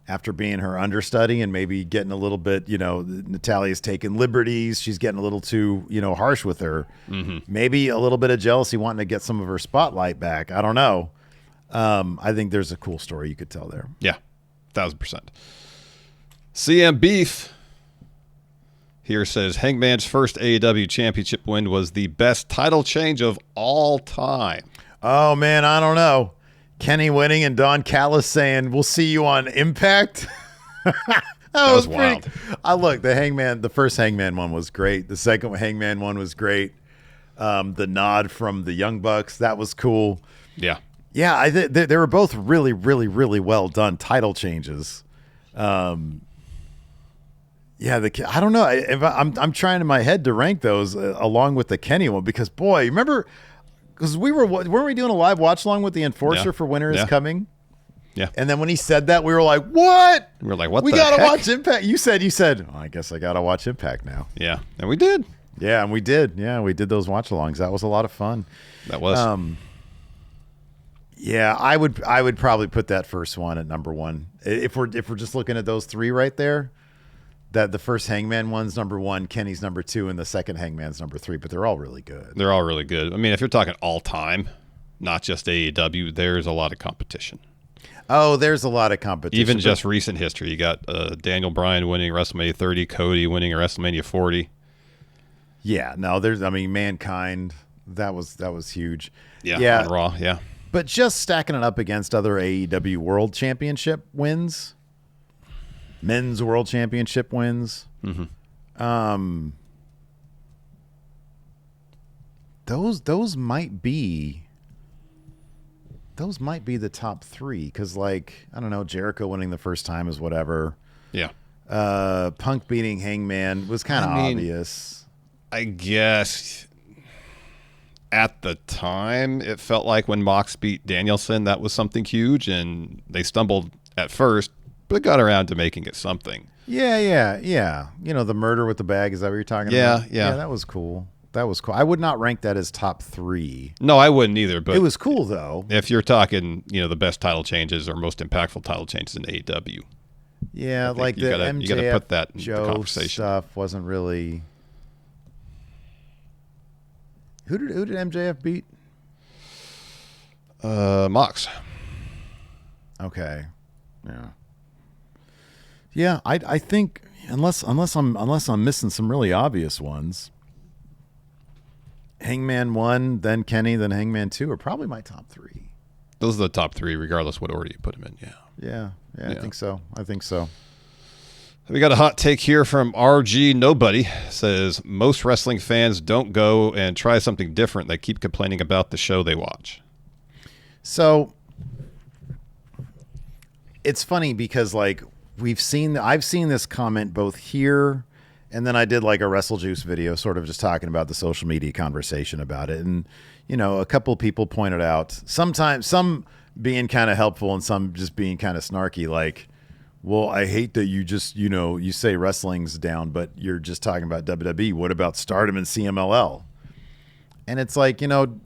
A: after being her understudy and maybe getting a little bit, Natalya's taking liberties. She's getting a little too, harsh with her. Maybe a little bit of jealousy wanting to get some of her spotlight back. I don't know. I think there's a cool story you could tell there.
B: Yeah, 1,000%. CM Beef here says Hangman's first AEW championship win was the best title change of all time.
A: Oh, man, I don't know. Kenny winning and Don Callis saying, we'll see you on Impact. that was wild. The first Hangman one was great. The second Hangman one was great. The nod from the Young Bucks, that was cool.
B: Yeah.
A: Yeah, they were both really, really, really well done title changes. Yeah, I don't know. I'm trying in my head to rank those along with the Kenny one because, boy, remember, because weren't we doing a live watch along with the Enforcer for Winter is Coming?
B: Yeah.
A: And then when he said that, we were like, what?
B: We were like, what
A: we
B: the
A: gotta
B: heck?
A: watch Impact. You said, I guess I got to watch Impact now.
B: Yeah, and we did.
A: Yeah, and we did. Yeah, we did those watch alongs. That was a lot of fun.
B: That was.
A: Yeah, I would probably put that first one at number one. If we're just looking at those three right there, that the first Hangman one's number one, Kenny's number two, and the second Hangman's number three. But they're all really good.
B: They're all really good. I mean, if you're talking all time, not just AEW, there's a lot of competition.
A: Oh, there's a lot of competition.
B: Even just recent history, you got Daniel Bryan winning WrestleMania 30, Cody winning WrestleMania 40.
A: Yeah, no, Mankind. That was huge.
B: Yeah, on Raw. Yeah.
A: But just stacking it up against other AEW World Championship wins, men's World Championship wins. those might be the top three because, like, I don't know, Jericho winning the first time is whatever.
B: Yeah.
A: Punk beating Hangman was kind of obvious.
B: I guess at the time it felt like when Mox beat Danielson, that was something huge, and they stumbled at first, but got around to making it something.
A: Yeah. You know, the murder with the bag, is that what you're talking about?
B: Yeah.
A: Yeah, that was cool. I would not rank that as top three.
B: No, I wouldn't either, but
A: it was cool though.
B: If you're talking, you know, the best title changes or most impactful title changes in AEW.
A: Yeah, like the MJF
B: you gotta put that in
A: Joe
B: the conversation.
A: Stuff wasn't really. Who did MJF beat?
B: Mox.
A: Okay. Yeah. I think unless I'm missing some really obvious ones. Hangman 1, then Kenny, then Hangman 2 are probably my top three.
B: Those are the top three, regardless what order you put them in.
A: Yeah. I think so.
B: We got a hot take here from RG Nobody. Says most wrestling fans don't go and try something different. They keep complaining about the show they watch.
A: So it's funny because like I've seen this comment both here and then I did like a Wrestle Juice video sort of just talking about the social media conversation about it. And, you know, a couple people pointed out sometimes some being kind of helpful and some just being kind of snarky, like, well, I hate that you just, you know, you say wrestling's down, but you're just talking about WWE. What about Stardom and CMLL? And it's like, you know,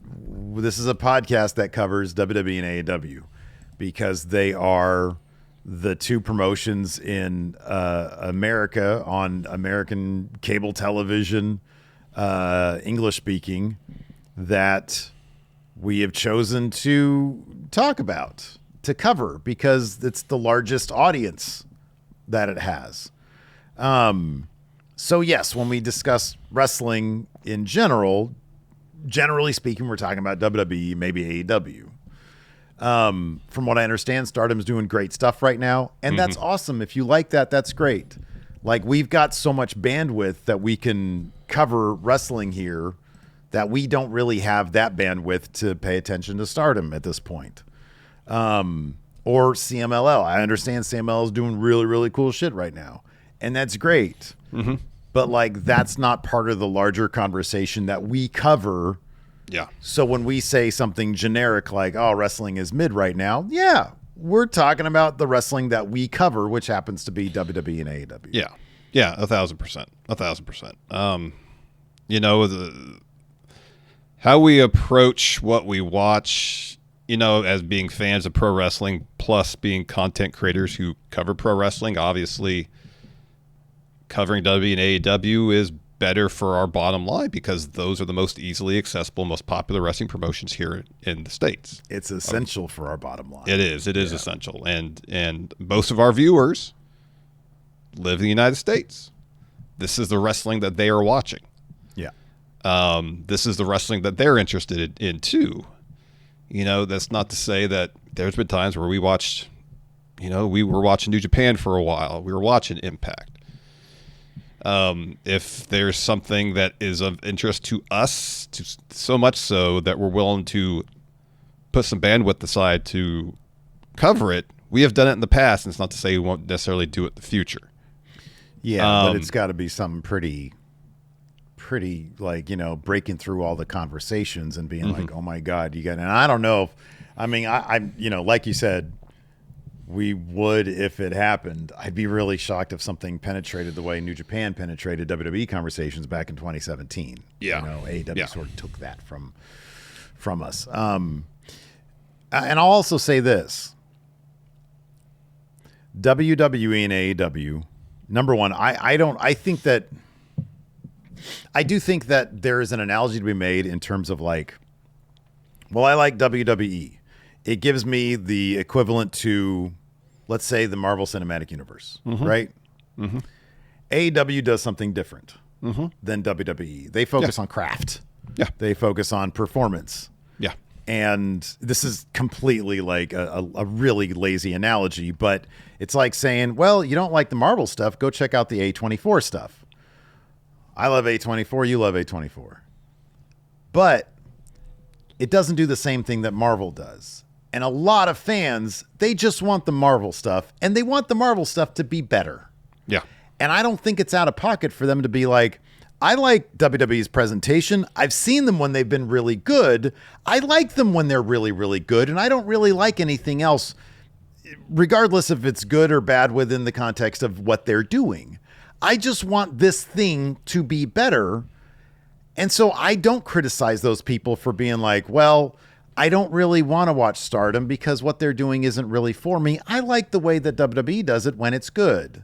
A: this is a podcast that covers WWE and AEW because they are the two promotions in America on American cable television, English speaking, that we have chosen to talk about, to cover, because it's the largest audience that it has. So yes, when we discuss wrestling in generally speaking, we're talking about WWE, maybe AEW. From what I understand, Stardom's doing great stuff right now, and that's awesome. If you like that, that's great. Like, we've got so much bandwidth that we can cover wrestling here that we don't really have that bandwidth to pay attention to Stardom at this point. Or CMLL. I understand CMLL is doing really, really cool shit right now, and that's great. But like, that's not part of the larger conversation that we cover.
B: Yeah.
A: So when we say something generic like, oh, wrestling is mid right now, yeah, we're talking about the wrestling that we cover, which happens to be WWE and AEW.
B: Yeah, 1,000%. 1,000%. You know, how we approach what we watch, you know, as being fans of pro wrestling, plus being content creators who cover pro wrestling, obviously covering WWE and AEW is better for our bottom line because those are the most easily accessible, most popular wrestling promotions here in the States.
A: It's essential for our bottom line.
B: It is essential. And most of our viewers live in the United States. This is the wrestling that they are watching.
A: Yeah.
B: This is the wrestling that they're interested in too. You know, that's not to say that there's been times where we watched, you know, we were watching New Japan for a while. We were watching Impact. If there's something that is of interest to us, so much so that we're willing to put some bandwidth aside to cover it, we have done it in the past, and it's not to say we won't necessarily do it in the future.
A: Yeah, but it's got to be something pretty like, you know, breaking through all the conversations and being like, oh my God, you got, and I don't know if, I mean, I you know, like you said, we would if it happened. I'd be really shocked if something penetrated the way New Japan penetrated WWE conversations back in 2017.
B: Yeah.
A: You know, AEW sort of took that from us. And I'll also say this. WWE and AEW, number one, I do think that there is an analogy to be made in terms of like, well, I like WWE. It gives me the equivalent to, let's say, the Marvel Cinematic Universe, right? AEW does something different than WWE. They focus on craft.
B: Yeah.
A: They focus on performance.
B: Yeah.
A: And this is completely like a really lazy analogy, but it's like saying, well, you don't like the Marvel stuff, go check out the A24 stuff. I love A24, you love A24. But it doesn't do the same thing that Marvel does. And a lot of fans, they just want the Marvel stuff, and they want the Marvel stuff to be better.
B: Yeah.
A: And I don't think it's out of pocket for them to be like, I like WWE's presentation. I've seen them when they've been really good. I like them when they're really, really good. And I don't really like anything else, regardless if it's good or bad within the context of what they're doing. I just want this thing to be better. And so I don't criticize those people for being like, well, I don't really want to watch Stardom because what they're doing isn't really for me. I like the way that WWE does it when it's good.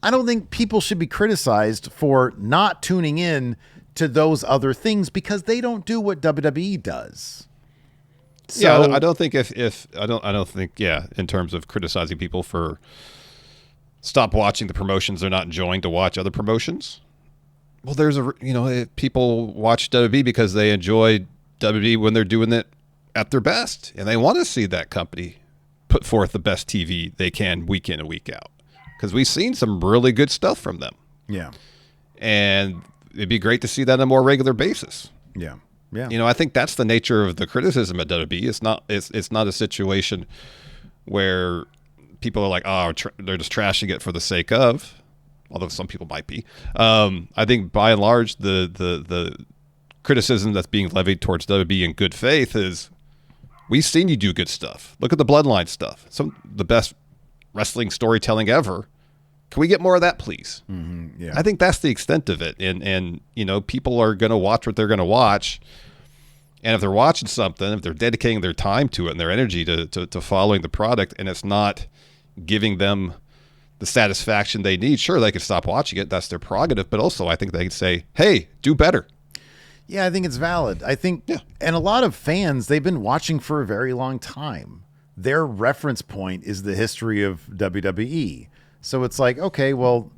A: I don't think people should be criticized for not tuning in to those other things because they don't do what WWE does.
B: So, yeah, I don't think in terms of criticizing people for stop watching the promotions they're not enjoying to watch other promotions. Well, if people watch WWE because they enjoy WWE when they're doing it at their best, and they want to see that company put forth the best TV they can week in and week out. Because we've seen some really good stuff from them.
A: Yeah.
B: And it'd be great to see that on a more regular basis.
A: Yeah. Yeah.
B: I think that's the nature of the criticism at WWE. It's not a situation where people are like, they're just trashing it for the sake of, although some people might be. I think by and large, the criticism that's being levied towards WWE in good faith is, we've seen you do good stuff. Look at the Bloodline stuff. Some of the best wrestling storytelling ever. Can we get more of that, please?
A: Mm-hmm, yeah.
B: I think that's the extent of it. And people are going to watch what they're going to watch. And if they're watching something, if they're dedicating their time to it and their energy to following the product, and it's not giving them the satisfaction they need, sure, they can stop watching it. That's their prerogative. But also, I think they can say, hey, do better.
A: Yeah, I think it's valid. I think, and a lot of fans, they've been watching for a very long time. Their reference point is the history of WWE. So it's like, okay, well,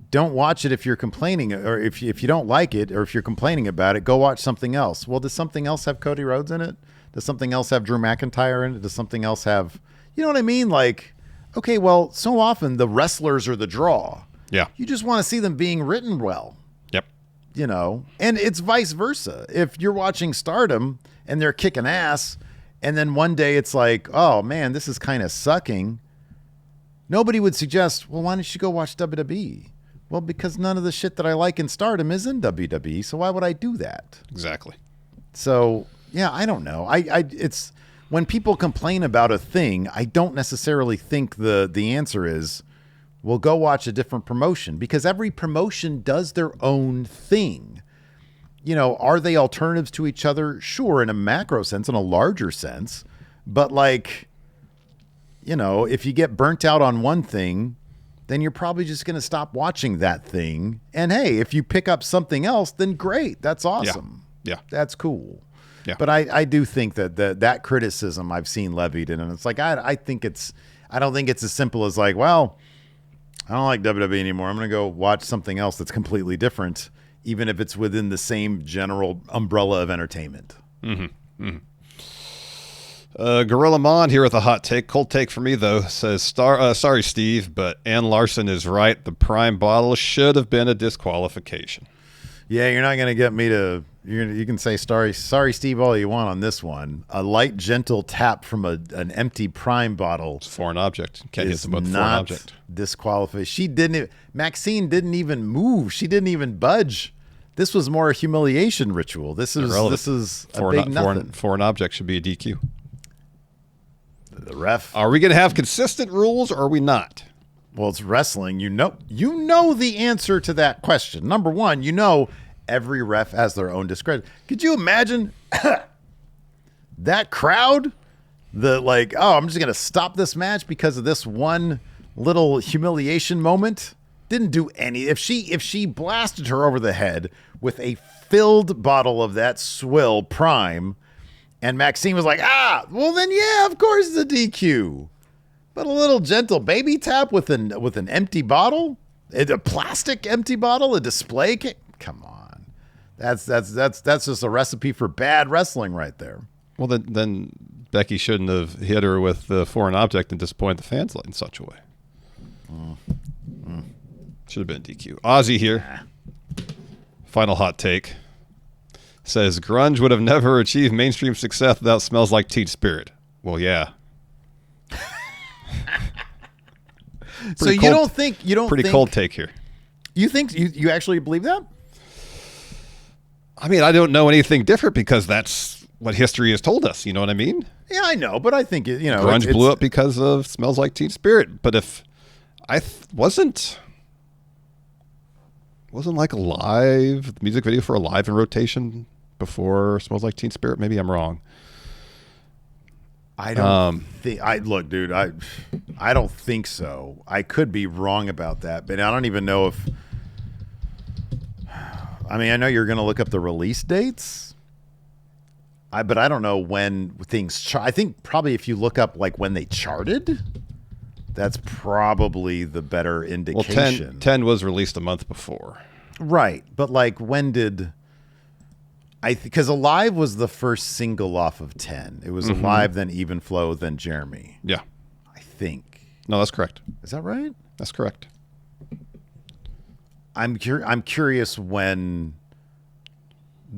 A: don't watch it if you're complaining, or if you don't like it, or if you're complaining about it, go watch something else. Well, does something else have Cody Rhodes in it? Does something else have Drew McIntyre in it? Does something else have, you know what I mean? Like, okay, well, so often the wrestlers are the draw.
B: Yeah.
A: You just want to see them being written well.
B: Yep.
A: And it's vice versa. If you're watching Stardom and they're kicking ass, and then one day it's like, oh man, this is kind of sucking. Nobody would suggest, well, why don't you go watch WWE? Well, because none of the shit that I like in Stardom is in WWE, so why would I do that?
B: Exactly.
A: So, yeah, I don't know. It's when people complain about a thing, I don't necessarily think the answer is, well, go watch a different promotion, because every promotion does their own thing. Are they alternatives to each other? Sure, in a macro sense, in a larger sense. But if you get burnt out on one thing, then you're probably just going to stop watching that thing. And hey, if you pick up something else, then great. That's awesome.
B: Yeah.
A: That's cool.
B: Yeah.
A: But I do think that criticism I've seen levied, and it's like, I don't think it's as simple as like, well, I don't like WWE anymore. I'm going to go watch something else that's completely different, even if it's within the same general umbrella of entertainment.
B: Mm-hmm. Mm-hmm. Gorilla Mon here with a hot take. Cold take for me, though. Says, sorry, Steve, but Ann Larson is right. The Prime bottle should have been a disqualification.
A: Yeah, you're not going to get me to... You can say sorry, Steve, all you want on this one. A light, gentle tap from an empty Prime bottle.
B: It's a foreign object. Can't hit them with a foreign
A: not
B: object.
A: Disqualified. Maxine didn't even move. She didn't even budge. This was more a humiliation ritual. This is a big nothing.
B: Foreign object should be a DQ.
A: The ref.
B: Are we going to have consistent rules, or are we not?
A: Well, it's wrestling. You know the answer to that question. Number one, every ref has their own discretion. Could you imagine that crowd? I'm just going to stop this match because of this one little humiliation moment. Didn't do any. If she blasted her over the head with a filled bottle of that swill Prime, and Maxine was like, well then yeah, of course it's a DQ. But a little gentle baby tap with an empty bottle, a plastic empty bottle, a display. Come on, that's just a recipe for bad wrestling right there.
B: Well, then Becky shouldn't have hit her with the foreign object and disappointed the fans in such a way. Should have been DQ. Ozzy here. Final hot take. says grunge would have never achieved mainstream success without Smells Like Teen Spirit. Well, yeah.
A: So you don't think
B: pretty cold take here.
A: You think you actually believe that?
B: I mean, I don't know anything different because that's what history has told us. You know what I mean?
A: Yeah, I know, but I think
B: grunge blew up because of Smells Like Teen Spirit. But if wasn't like the music video for Alive in rotation before Smells Like Teen Spirit? Maybe I'm wrong.
A: I don't think. Look, dude. I don't think so. I could be wrong about that, but I don't even know if. I mean, I know you're going to look up the release dates. But I don't know when things. I think probably if you look up like when they charted, that's probably the better indication.
B: Well, 10 was released a month before.
A: Right, but like when did? Because Alive was the first single off of 10. It was Alive, then Even Flow, then Jeremy.
B: Yeah.
A: I think.
B: No, that's correct.
A: Is that right?
B: That's correct.
A: I'm curious when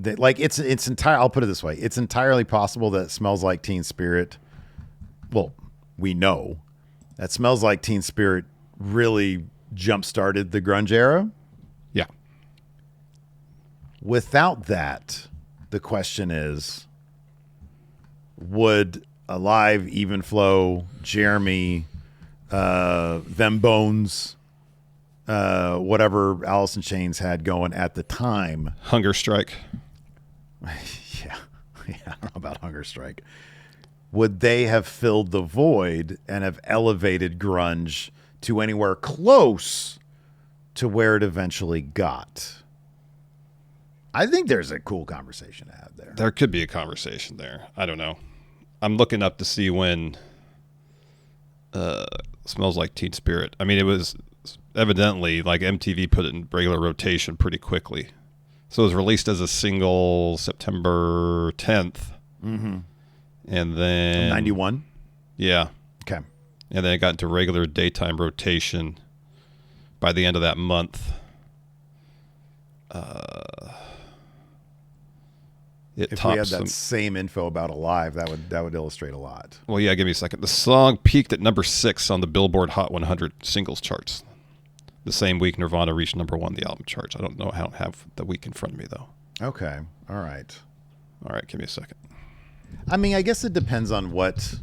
A: it's I'll put it this way. It's entirely possible that Smells Like Teen Spirit, well, we know that Smells Like Teen Spirit really jump-started the grunge era.
B: Yeah.
A: Without that, the question is, would Alive, Even Flow, Jeremy, Them Bones, whatever Alice in Chains had going at the time.
B: Hunger Strike.
A: Yeah, I don't know about Hunger Strike. Would they have filled the void and have elevated grunge to anywhere close to where it eventually got? I think there's a cool conversation to have there.
B: There could be a conversation there. I don't know. I'm looking up to see when Smells Like Teen Spirit. I mean, it was evidently like MTV put it in regular rotation pretty quickly. So it was released as a single September 10th.
A: Mm-hmm.
B: And then
A: 91?
B: Yeah.
A: Okay.
B: And then it got into regular daytime rotation by the end of that month.
A: If we had that same info about Alive, that would illustrate a lot.
B: Well, yeah, give me a second. The song peaked at number 6 on the Billboard Hot 100 singles charts. The same week Nirvana reached number 1 on the album charts. I don't know. I don't have the week in front of me, though.
A: Okay. All right.
B: Give me a second.
A: I mean, I guess it depends on what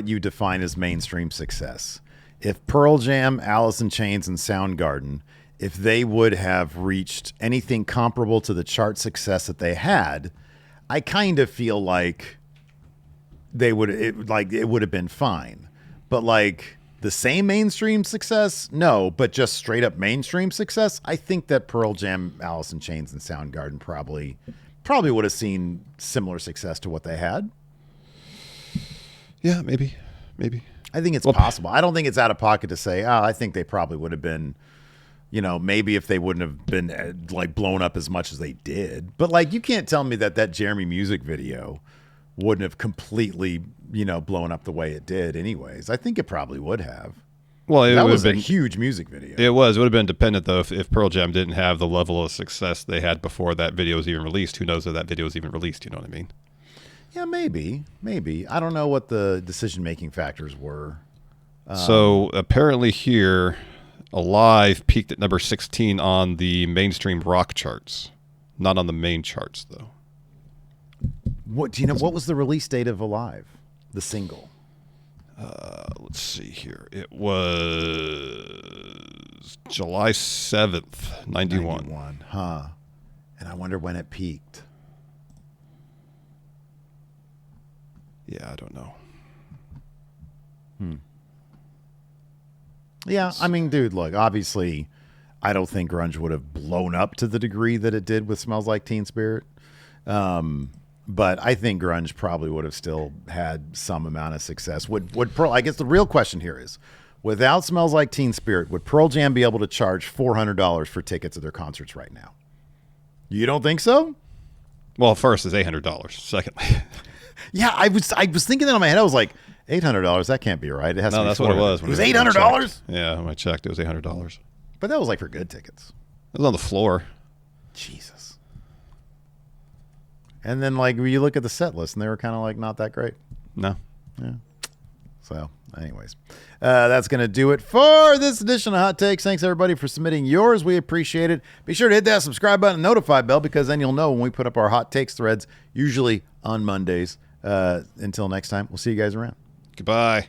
A: you define as mainstream success. If Pearl Jam, Alice in Chains, and Soundgarden, if they would have reached anything comparable to the chart success that they had, I kind of feel like it would have been fine. But like the same mainstream success, no, but just straight up mainstream success, I think that Pearl Jam, Alice in Chains, and Soundgarden probably would have seen similar success to what they had.
B: Yeah, maybe.
A: I think it's possible. I don't think it's out of pocket to say, I think they probably would have been, maybe if they wouldn't have been like blown up as much as they did. But like, you can't tell me that Jeremy music video wouldn't have completely, blown up the way it did anyways. I think it probably would have.
B: Well,
A: that was a huge music video.
B: It would have been dependent, though, if Pearl Jam didn't have the level of success they had before that video was even released. Who knows if that video was even released? You know what I mean?
A: Yeah, maybe. I don't know what the decision-making factors were.
B: So apparently here, Alive peaked at number 16 on the mainstream rock charts. Not on the main charts, though.
A: What do you know? What was the release date of Alive, the single?
B: Let's see here. It was July 7th, 91.
A: 91, huh? And I wonder when it peaked.
B: Yeah, I don't know.
A: Yeah, I mean, dude, look, obviously, I don't think grunge would have blown up to the degree that it did with Smells Like Teen Spirit. But I think grunge probably would have still had some amount of success. Would Pearl? I guess the real question here is, without Smells Like Teen Spirit, would Pearl Jam be able to charge $400 for tickets at their concerts right now? You don't think so?
B: Well, first is $800. Secondly,
A: yeah, I was thinking that in my head. I was like, $800. That can't be right. It has to be.
B: No, that's what it was.
A: It was $800.
B: Yeah, when I checked, it was $800.
A: But that was like for good tickets.
B: It was on the floor.
A: Jesus. And then like you look at the set list, and they were kind of like not that great.
B: No.
A: Yeah. So, anyways, that's going to do it for this edition of Hot Takes. Thanks, everybody, for submitting yours. We appreciate it. Be sure to hit that subscribe button and notify bell, because then you'll know when we put up our Hot Takes threads, usually on Mondays. Until next time, we'll see you guys around.
B: Goodbye.